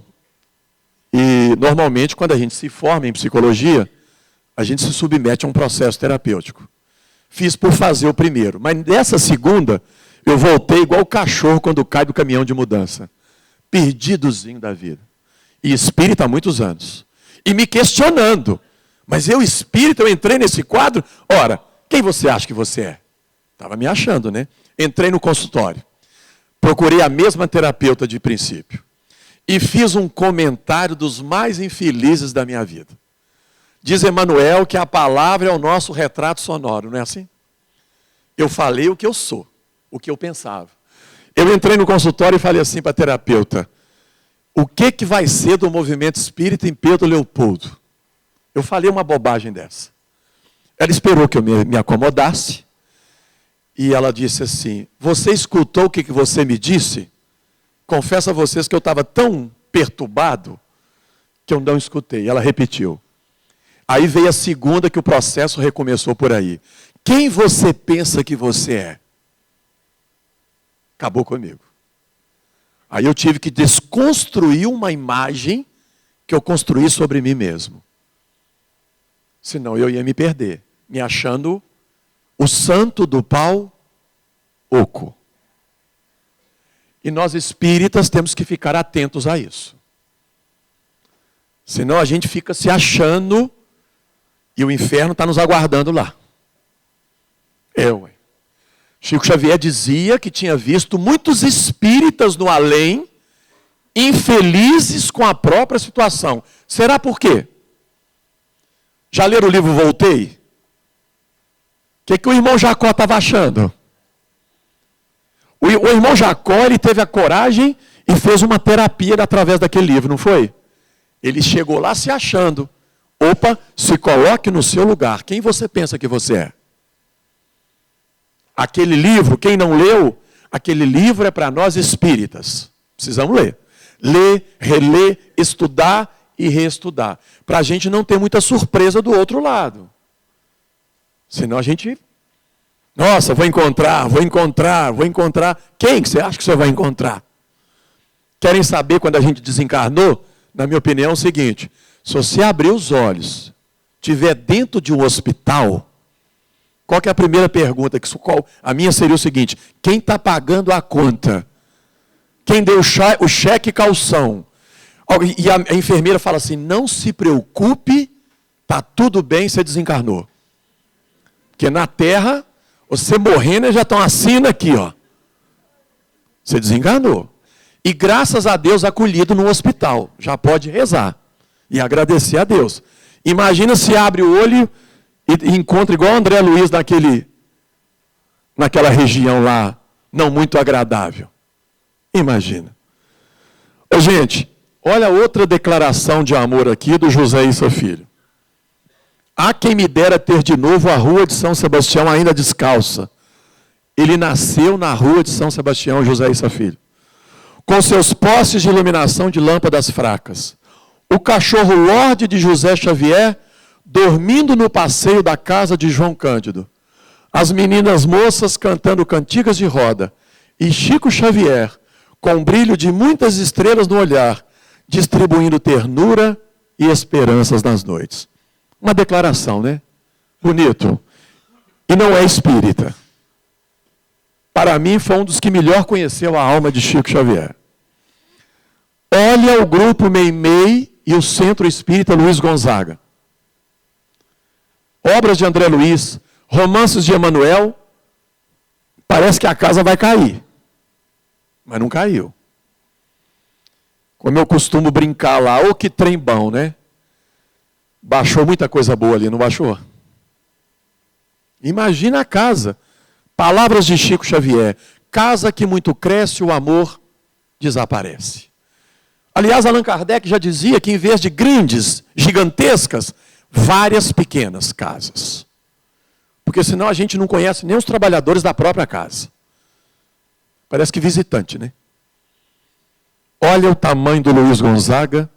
B: e, normalmente, quando a gente se forma em psicologia, a gente se submete a um processo terapêutico. Fiz por fazer o primeiro, mas nessa segunda, eu voltei igual o cachorro quando cai do caminhão de mudança. Perdidozinho da vida. E espírita há muitos anos. E me questionando. Mas eu, espírita, eu entrei nesse quadro? Ora, quem você acha que você é? Estava me achando, né? Entrei no consultório. Procurei a mesma terapeuta de princípio. E fiz um comentário dos mais infelizes da minha vida. Diz Emmanuel que a palavra é o nosso retrato sonoro, não é assim? Eu falei o que eu sou, o que eu pensava. Eu entrei no consultório e falei assim para a terapeuta, o que vai ser do movimento espírita em Pedro Leopoldo? Eu falei uma bobagem dessa. Ela esperou que eu me acomodasse e ela disse assim, você escutou o que você me disse? Confesso a vocês que eu estava tão perturbado que eu não escutei. Ela repetiu. Aí veio a segunda que o processo recomeçou por aí. Quem você pensa que você é? Acabou comigo. Aí eu tive que desconstruir uma imagem que eu construí sobre mim mesmo. Senão eu ia me perder, me achando o santo do pau oco. E nós espíritas temos que ficar atentos a isso. Senão a gente fica se achando e o inferno está nos aguardando lá. Chico Xavier dizia que tinha visto muitos espíritas no além, infelizes com a própria situação. Será por quê? Já leram o livro Voltei? O que o irmão Jacó estava achando? O irmão Jacó, ele teve a coragem e fez uma terapia através daquele livro, não foi? Ele chegou lá se achando. Opa, se coloque no seu lugar. Quem você pensa que você é? Aquele livro, quem não leu, aquele livro é para nós espíritas. Precisamos ler. Ler, reler, estudar e reestudar. Para a gente não ter muita surpresa do outro lado. Senão a gente... Nossa, vou encontrar. Quem que você acha que você vai encontrar? Querem saber quando a gente desencarnou? Na minha opinião é o seguinte, se você abrir os olhos, estiver dentro de um hospital, qual que é a primeira pergunta? A minha seria o seguinte, quem está pagando a conta? Quem deu o cheque calção? E a enfermeira fala assim, não se preocupe, está tudo bem, você desencarnou. Porque na Terra... Você morrendo, eles já estão assinando aqui, ó. Você desenganou. E graças a Deus acolhido no hospital. Já pode rezar. E agradecer a Deus. Imagina se abre o olho e encontra igual o André Luiz naquela região lá, não muito agradável. Imagina. Ô, gente, olha outra declaração de amor aqui do José Issa Filho. Há quem me dera ter de novo a rua de São Sebastião ainda descalça. Ele nasceu na rua de São Sebastião, José Issa Filho. Com seus postes de iluminação de lâmpadas fracas. O cachorro Lorde de José Xavier dormindo no passeio da casa de João Cândido. As meninas moças cantando cantigas de roda. E Chico Xavier, com brilho de muitas estrelas no olhar, distribuindo ternura e esperanças nas noites. Uma declaração, né? Bonito. E não é espírita. Para mim, foi um dos que melhor conheceu a alma de Chico Xavier. Olha o grupo Meimei e o Centro Espírita Luiz Gonzaga. Obras de André Luiz, romances de Emanuel. Parece que a casa vai cair. Mas não caiu. Como eu costumo brincar lá, ô que trem bom, né? Baixou muita coisa boa ali, não baixou? Imagina a casa. Palavras de Chico Xavier. Casa que muito cresce, o amor desaparece. Aliás, Allan Kardec já dizia que em vez de grandes, gigantescas, várias pequenas casas. Porque senão a gente não conhece nem os trabalhadores da própria casa. Parece que visitante, né? Olha o tamanho do Luiz Gonzaga,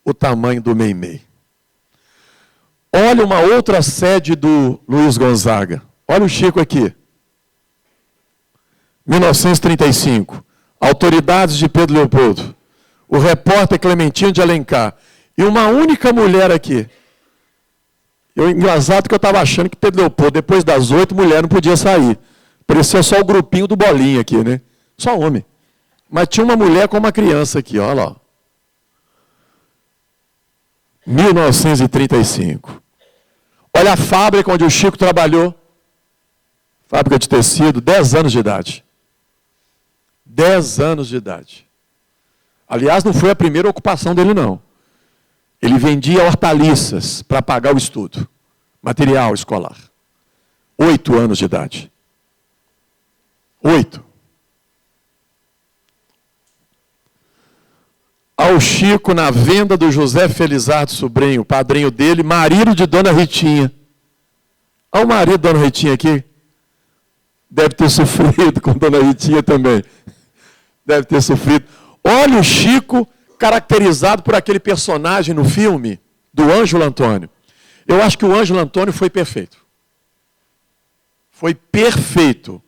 B: o tamanho do Meimei. Olha uma outra sede do Luiz Gonzaga. Olha o Chico aqui. 1935. Autoridades de Pedro Leopoldo. O repórter Clementino de Alencar. E uma única mulher aqui. Engraçado que eu estava achando que Pedro Leopoldo, depois das 8, mulher não podia sair. Parecia só o grupinho do Bolinha aqui, né? Só homem. Mas tinha uma mulher com uma criança aqui, olha lá. 1935. Olha a fábrica onde o Chico trabalhou. Fábrica de tecido, 10 anos de idade. 10 anos de idade. Aliás, não foi a primeira ocupação dele, não. Ele vendia hortaliças para pagar o estudo. Material escolar. 8 anos de idade. 8. Ao Chico, na venda do José Felizardo Sobrinho, padrinho dele, marido de Dona Ritinha. Olha o marido da Dona Ritinha aqui. Deve ter sofrido com Dona Ritinha também. Deve ter sofrido. Olha o Chico caracterizado por aquele personagem no filme do Ângelo Antônio. Eu acho que o Ângelo Antônio foi perfeito. Foi perfeito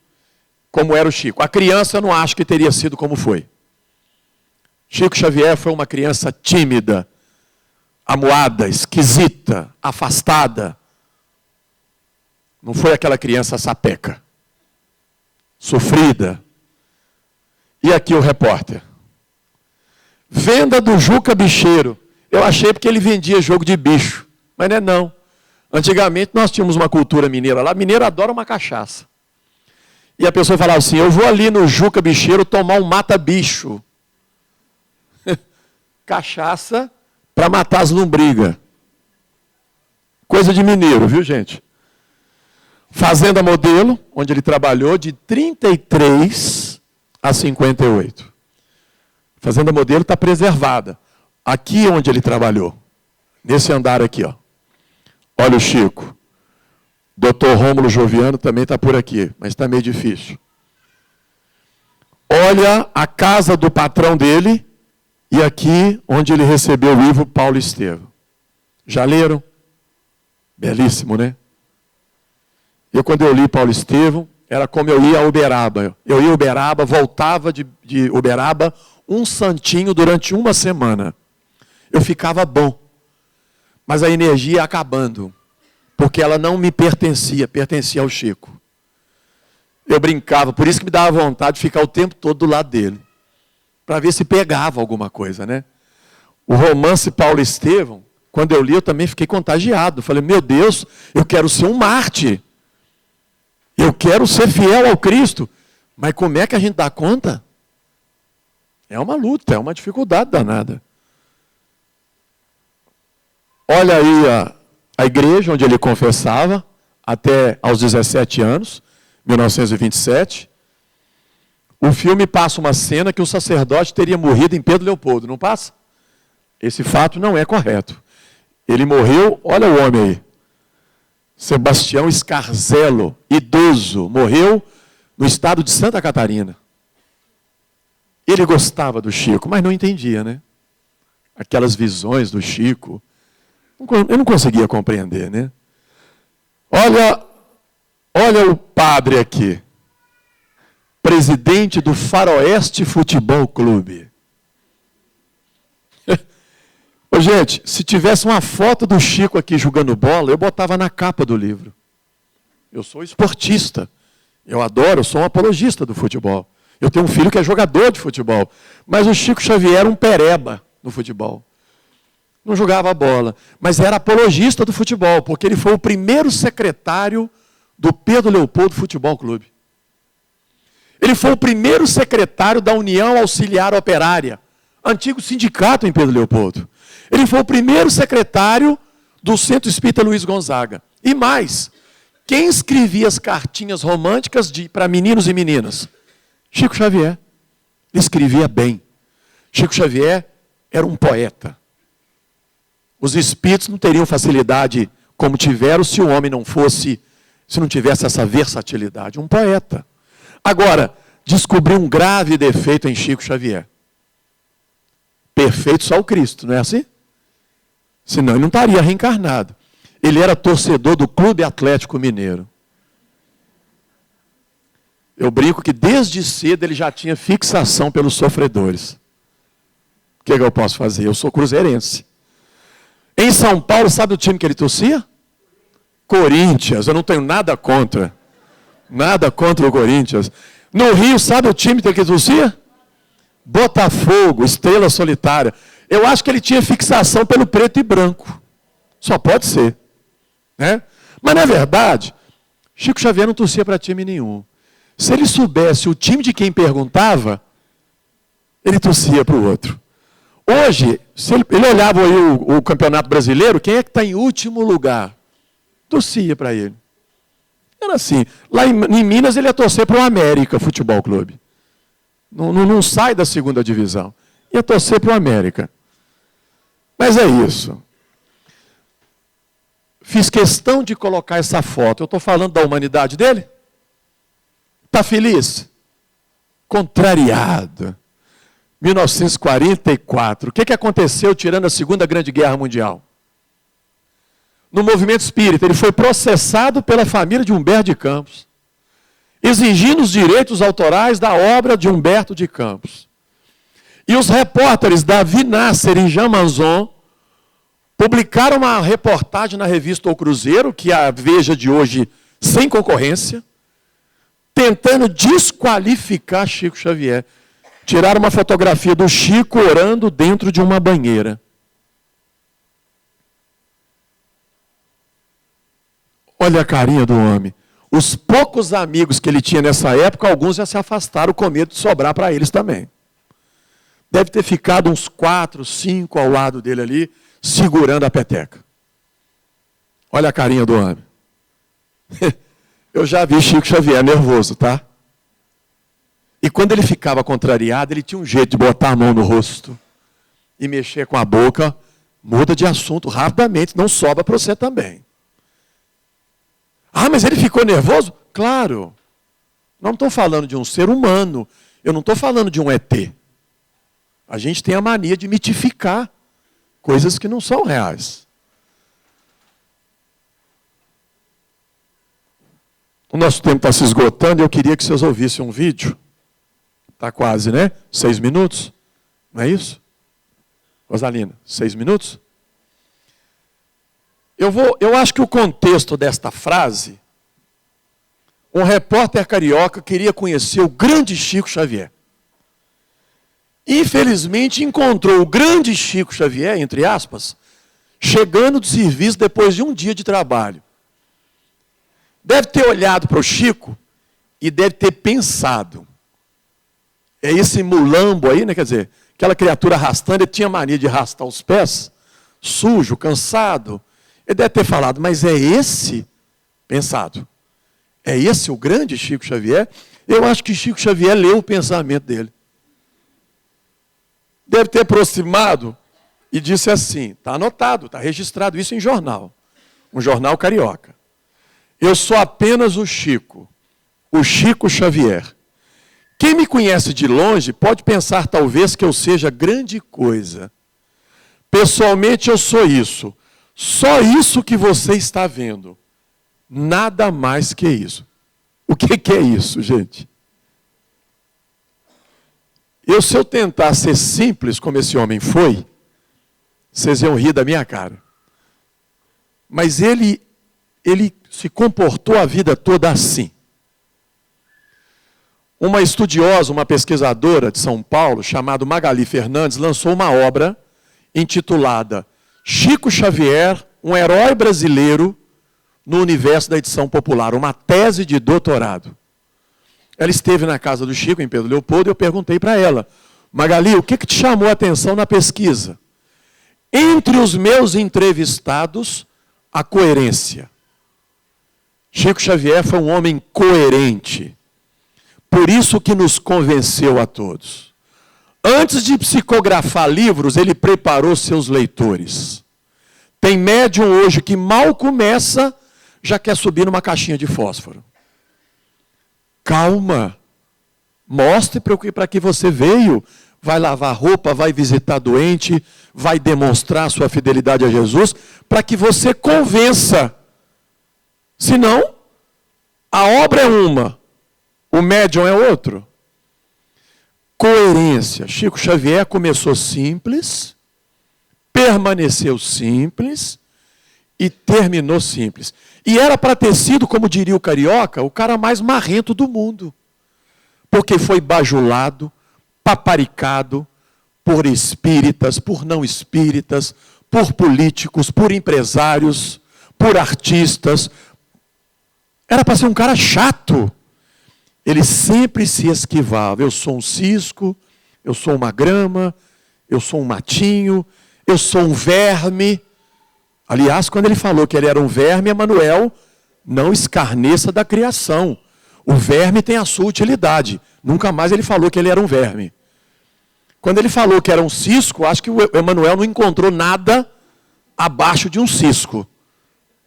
B: como era o Chico. A criança eu não acho que teria sido como foi. Chico Xavier foi uma criança tímida, amuada, esquisita, afastada. Não foi aquela criança sapeca, sofrida. E aqui o repórter. Venda do Juca Bicheiro. Eu achei porque ele vendia jogo de bicho, mas não é não. Antigamente nós tínhamos uma cultura mineira lá, mineiro adora uma cachaça. E a pessoa falava assim, eu vou ali no Juca Bicheiro tomar um mata-bicho. Cachaça para matar as lombrigas. Coisa de mineiro, viu gente? Fazenda Modelo, onde ele trabalhou de 33 a 58. Fazenda Modelo está preservada. Aqui onde ele trabalhou, nesse andar aqui, ó. Olha o Chico. Dr. Rômulo Joviano também está por aqui, mas está meio difícil. Olha a casa do patrão dele e aqui onde ele recebeu o livro Paulo Estevam. Já leram? Belíssimo, né? Quando eu li Paulo Estevam, era como eu ia a Uberaba. Eu ia a Uberaba, voltava de Uberaba um santinho durante uma semana. Eu ficava bom. Mas a energia ia acabando. Porque ela não me pertencia, pertencia ao Chico. Eu brincava, por isso que me dava vontade de ficar o tempo todo do lado dele. Para ver se pegava alguma coisa, né? O romance Paulo Estevam, quando eu li, eu também fiquei contagiado. Falei, meu Deus, eu quero ser um mártir. Eu quero ser fiel ao Cristo. Mas como é que a gente dá conta? É uma luta, é uma dificuldade danada. Olha aí a igreja onde ele confessava, até aos 17 anos, 1927. O filme passa uma cena que o sacerdote teria morrido em Pedro Leopoldo, não passa? Esse fato não é correto. Ele morreu, olha o homem aí. Sebastião Scarzelo, idoso, morreu no estado de Santa Catarina. Ele gostava do Chico, mas não entendia, né? Aquelas visões do Chico. Eu não conseguia compreender, né? Olha o padre aqui. Presidente do Faroeste Futebol Clube. Ô, gente, se tivesse uma foto do Chico aqui jogando bola, eu botava na capa do livro. Eu sou esportista. Eu adoro, eu sou um apologista do futebol. Eu tenho um filho que é jogador de futebol. Mas o Chico Xavier era um pereba no futebol. Não jogava bola, mas era apologista do futebol, porque ele foi o primeiro secretário do Pedro Leopoldo Futebol Clube. Ele foi o primeiro secretário da União Auxiliar Operária, antigo sindicato em Pedro Leopoldo. Ele foi o primeiro secretário do Centro Espírita Luiz Gonzaga. E mais, quem escrevia as cartinhas românticas para meninos e meninas? Chico Xavier. Ele escrevia bem. Chico Xavier era um poeta. Os espíritos não teriam facilidade como tiveram se o homem se não tivesse essa versatilidade. Um poeta. Agora, descobri um grave defeito em Chico Xavier. Perfeito só o Cristo, não é assim? Senão ele não estaria reencarnado. Ele era torcedor do Clube Atlético Mineiro. Eu brinco que desde cedo ele já tinha fixação pelos sofredores. O que eu posso fazer? Eu sou cruzeirense. Em São Paulo, sabe o time que ele torcia? Corinthians. Eu não tenho nada contra. Nada contra o Corinthians. No Rio, sabe o time que ele torcia? Botafogo, Estrela Solitária. Eu acho que ele tinha fixação pelo preto e branco. Só pode ser. Né? Mas, na verdade, Chico Xavier não torcia para time nenhum. Se ele soubesse o time de quem perguntava, ele torcia para o outro. Hoje, se ele olhava aí o Campeonato Brasileiro, quem é que está em último lugar? Torcia para ele. Era assim. Lá em Minas, ele ia torcer para o América Futebol Clube. Não sai da segunda divisão. Ia torcer para o América. Mas é isso. Fiz questão de colocar essa foto. Eu estou falando da humanidade dele? Está feliz? Contrariado. 1944. O que aconteceu tirando a Segunda Grande Guerra Mundial? No movimento espírita, ele foi processado pela família de Humberto de Campos, exigindo os direitos autorais da obra de Humberto de Campos. E os repórteres Davi Nasser e Jean Manzon Publicaram uma reportagem na revista O Cruzeiro, que é a Veja de hoje sem concorrência, tentando desqualificar Chico Xavier. Tiraram uma fotografia do Chico orando dentro de uma banheira. Olha a carinha do homem. Os poucos amigos que ele tinha nessa época, alguns já se afastaram com medo de sobrar para eles também. Deve ter ficado uns 4, 5 ao lado dele ali, segurando a peteca. Olha a carinha do homem. Eu já vi Chico Xavier nervoso, tá? E quando ele ficava contrariado, ele tinha um jeito de botar a mão no rosto e mexer com a boca, muda de assunto rapidamente, não sobra para você também. Ah, mas ele ficou nervoso? Claro. Não estou falando de um ser humano, eu não estou falando de um ET. A gente tem a mania de mitificar coisas que não são reais. O nosso tempo está se esgotando e eu queria que vocês ouvissem um vídeo. Está quase, né? 6 minutos. Não é isso? Rosalina, 6 minutos? Eu acho que o contexto desta frase, um repórter carioca queria conhecer o grande Chico Xavier. Infelizmente encontrou o grande Chico Xavier, entre aspas, chegando do serviço depois de um dia de trabalho. Deve ter olhado para o Chico e deve ter pensado. É esse mulambo aí, né? Quer dizer, aquela criatura arrastando, ele tinha mania de arrastar os pés, sujo, cansado. Ele deve ter falado, mas é esse, pensado, é esse o grande Chico Xavier? Eu acho que Chico Xavier leu o pensamento dele. Deve ter aproximado e disse assim, está anotado, está registrado isso em jornal, um jornal carioca. Eu sou apenas o Chico Xavier. Quem me conhece de longe pode pensar talvez que eu seja grande coisa. Pessoalmente eu sou isso. Só isso que você está vendo. Nada mais que isso. O que é isso, gente? Se eu tentar ser simples como esse homem foi, vocês iam rir da minha cara. Mas ele se comportou a vida toda assim. Uma estudiosa, uma pesquisadora de São Paulo, chamada Magali Fernandes, lançou uma obra intitulada Chico Xavier, um herói brasileiro no universo da edição popular, uma tese de doutorado. Ela esteve na casa do Chico, em Pedro Leopoldo, e eu perguntei para ela, Magali, o que te chamou a atenção na pesquisa? Entre os meus entrevistados, a coerência. Chico Xavier foi um homem coerente. Por isso que nos convenceu a todos. Antes de psicografar livros, ele preparou seus leitores. Tem médium hoje que mal começa, já quer subir numa caixinha de fósforo. Calma. Mostre para que você veio. Vai lavar roupa, vai visitar doente, vai demonstrar sua fidelidade a Jesus, para que você convença. Senão, a obra é uma, o médium é outro. Coerência. Chico Xavier começou simples, permaneceu simples e terminou simples. E era para ter sido, como diria o carioca, o cara mais marrento do mundo. Porque foi bajulado, paparicado por espíritas, por não espíritas, por políticos, por empresários, por artistas. Era para ser um cara chato. Ele sempre se esquivava. Eu sou um cisco, eu sou uma grama, eu sou um matinho, eu sou um verme. Aliás, quando ele falou que ele era um verme, Emanuel, não escarneça da criação. O verme tem a sua utilidade. Nunca mais ele falou que ele era um verme. Quando ele falou que era um cisco, acho que o Emanuel não encontrou nada abaixo de um cisco.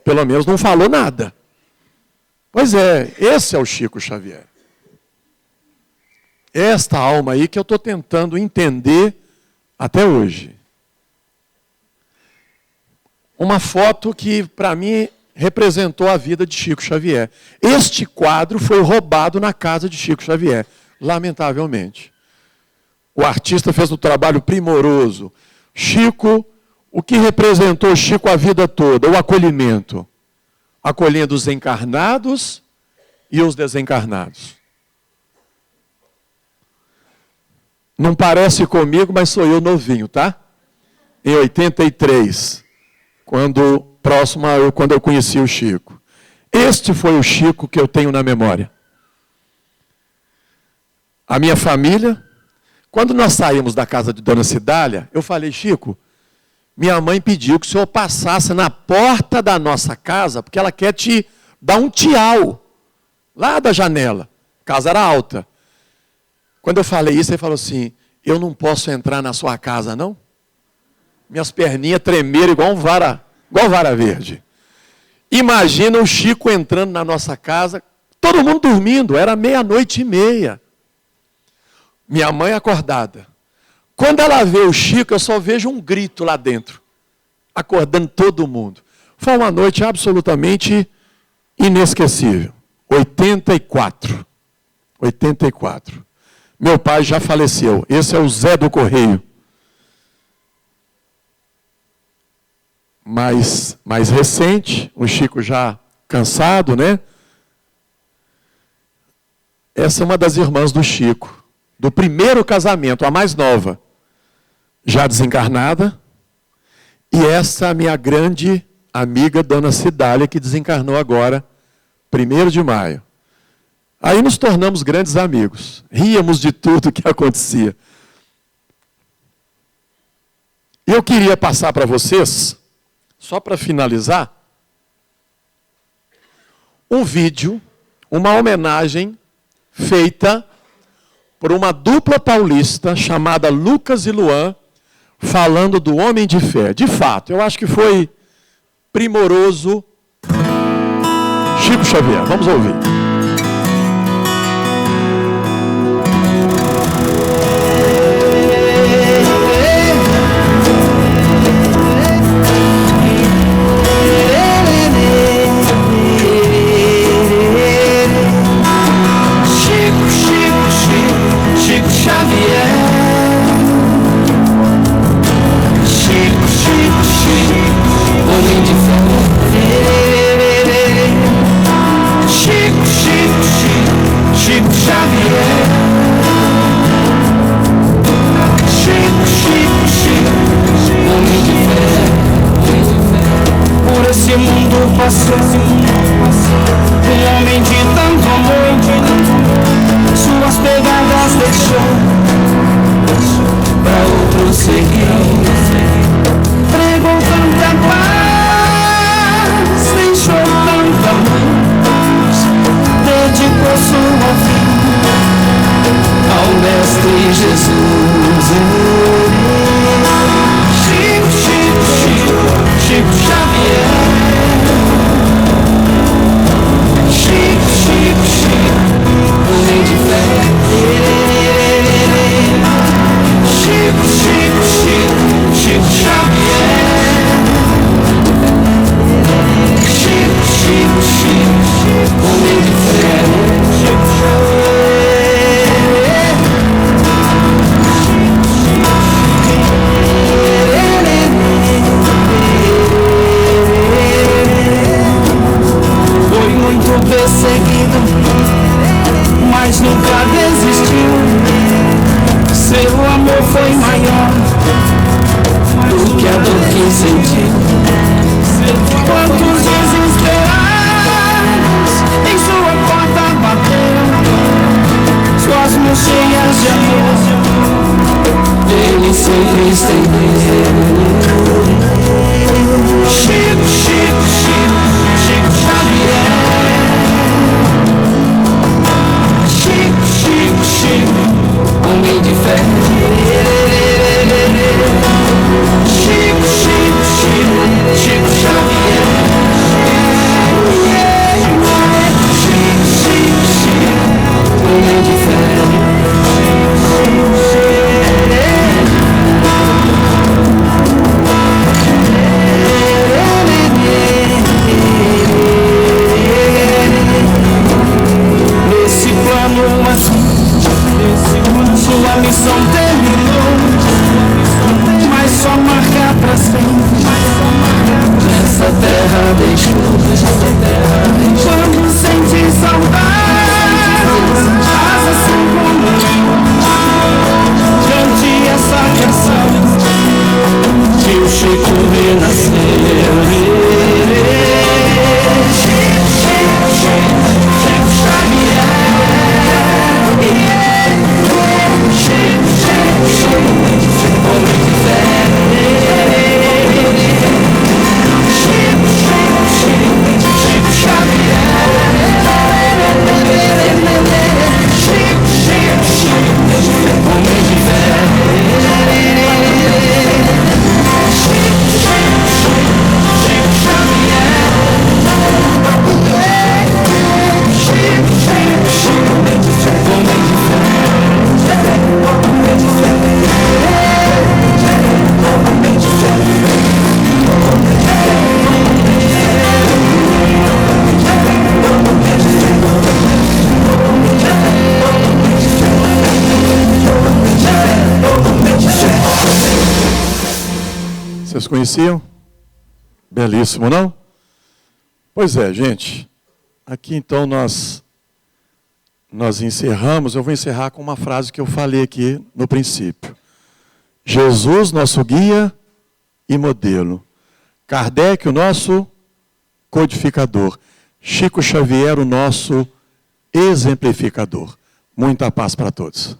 B: Pelo menos não falou nada. Pois é, esse é o Chico Xavier. Esta alma aí que eu estou tentando entender até hoje. Uma foto que, para mim, representou a vida de Chico Xavier. Este quadro foi roubado na casa de Chico Xavier, lamentavelmente. O artista fez um trabalho primoroso. Chico, O que representou Chico a vida toda? O acolhimento. Acolhendo os encarnados e os desencarnados. Não parece comigo, mas sou eu novinho, tá? Em 83, quando eu conheci o Chico. Este foi o Chico que eu tenho na memória. A minha família, quando nós saímos da casa de Dona Cidália, eu falei, Chico, minha mãe pediu que o senhor passasse na porta da nossa casa, porque ela quer te dar um tchau, lá da janela. A casa era alta. Quando eu falei isso, ele falou assim, eu não posso entrar na sua casa, não? Minhas perninhas tremeram igual vara verde. Imagina o Chico entrando na nossa casa, todo mundo dormindo, era 00:30. Minha mãe acordada. Quando ela vê o Chico, eu só vejo um grito lá dentro, acordando todo mundo. Foi uma noite absolutamente inesquecível. 84. Meu pai já faleceu. Esse é o Zé do Correio. Mais recente, o Chico já cansado, né? Essa é uma das irmãs do Chico, do primeiro casamento, a mais nova, já desencarnada. E essa minha grande amiga, Dona Cidália, que desencarnou agora, 1º de maio. Aí nos tornamos grandes amigos. Ríamos de tudo que acontecia. Eu queria passar para vocês, só para finalizar, um vídeo, uma homenagem feita por uma dupla paulista chamada Lucas e Luan, falando do homem de fé. De fato, eu acho que foi primoroso. Chico Xavier, vamos ouvir.
C: Um homem de tanto amor, suas pegadas deixou pra outro seguir. Pregou tanta paz, deixou tanta luz, dedicou sua vida ao Mestre Jesus. Chico Xavier. Homem de fé. Chico Xavier. Chico, homem de fé. Chico foi muito perseguido, mas nunca desistiu. Seu amor foi maior do que a dor que sentiu. Quantos desesperados em sua porta bateram, suas mãos cheias de amor ele sempre estendeu. Chico Xavier. Chico, homem de fé. Chico Xavier. Quando sente saudades, faz assim comigo. Cante essa canção que o Chico renasceu.
B: Vocês conheciam? Belíssimo, não? Pois é, gente. Aqui então nós encerramos. Eu vou encerrar com uma frase que eu falei aqui no princípio. Jesus, nosso guia e modelo. Kardec, o nosso codificador. Chico Xavier, o nosso exemplificador. Muita paz para todos.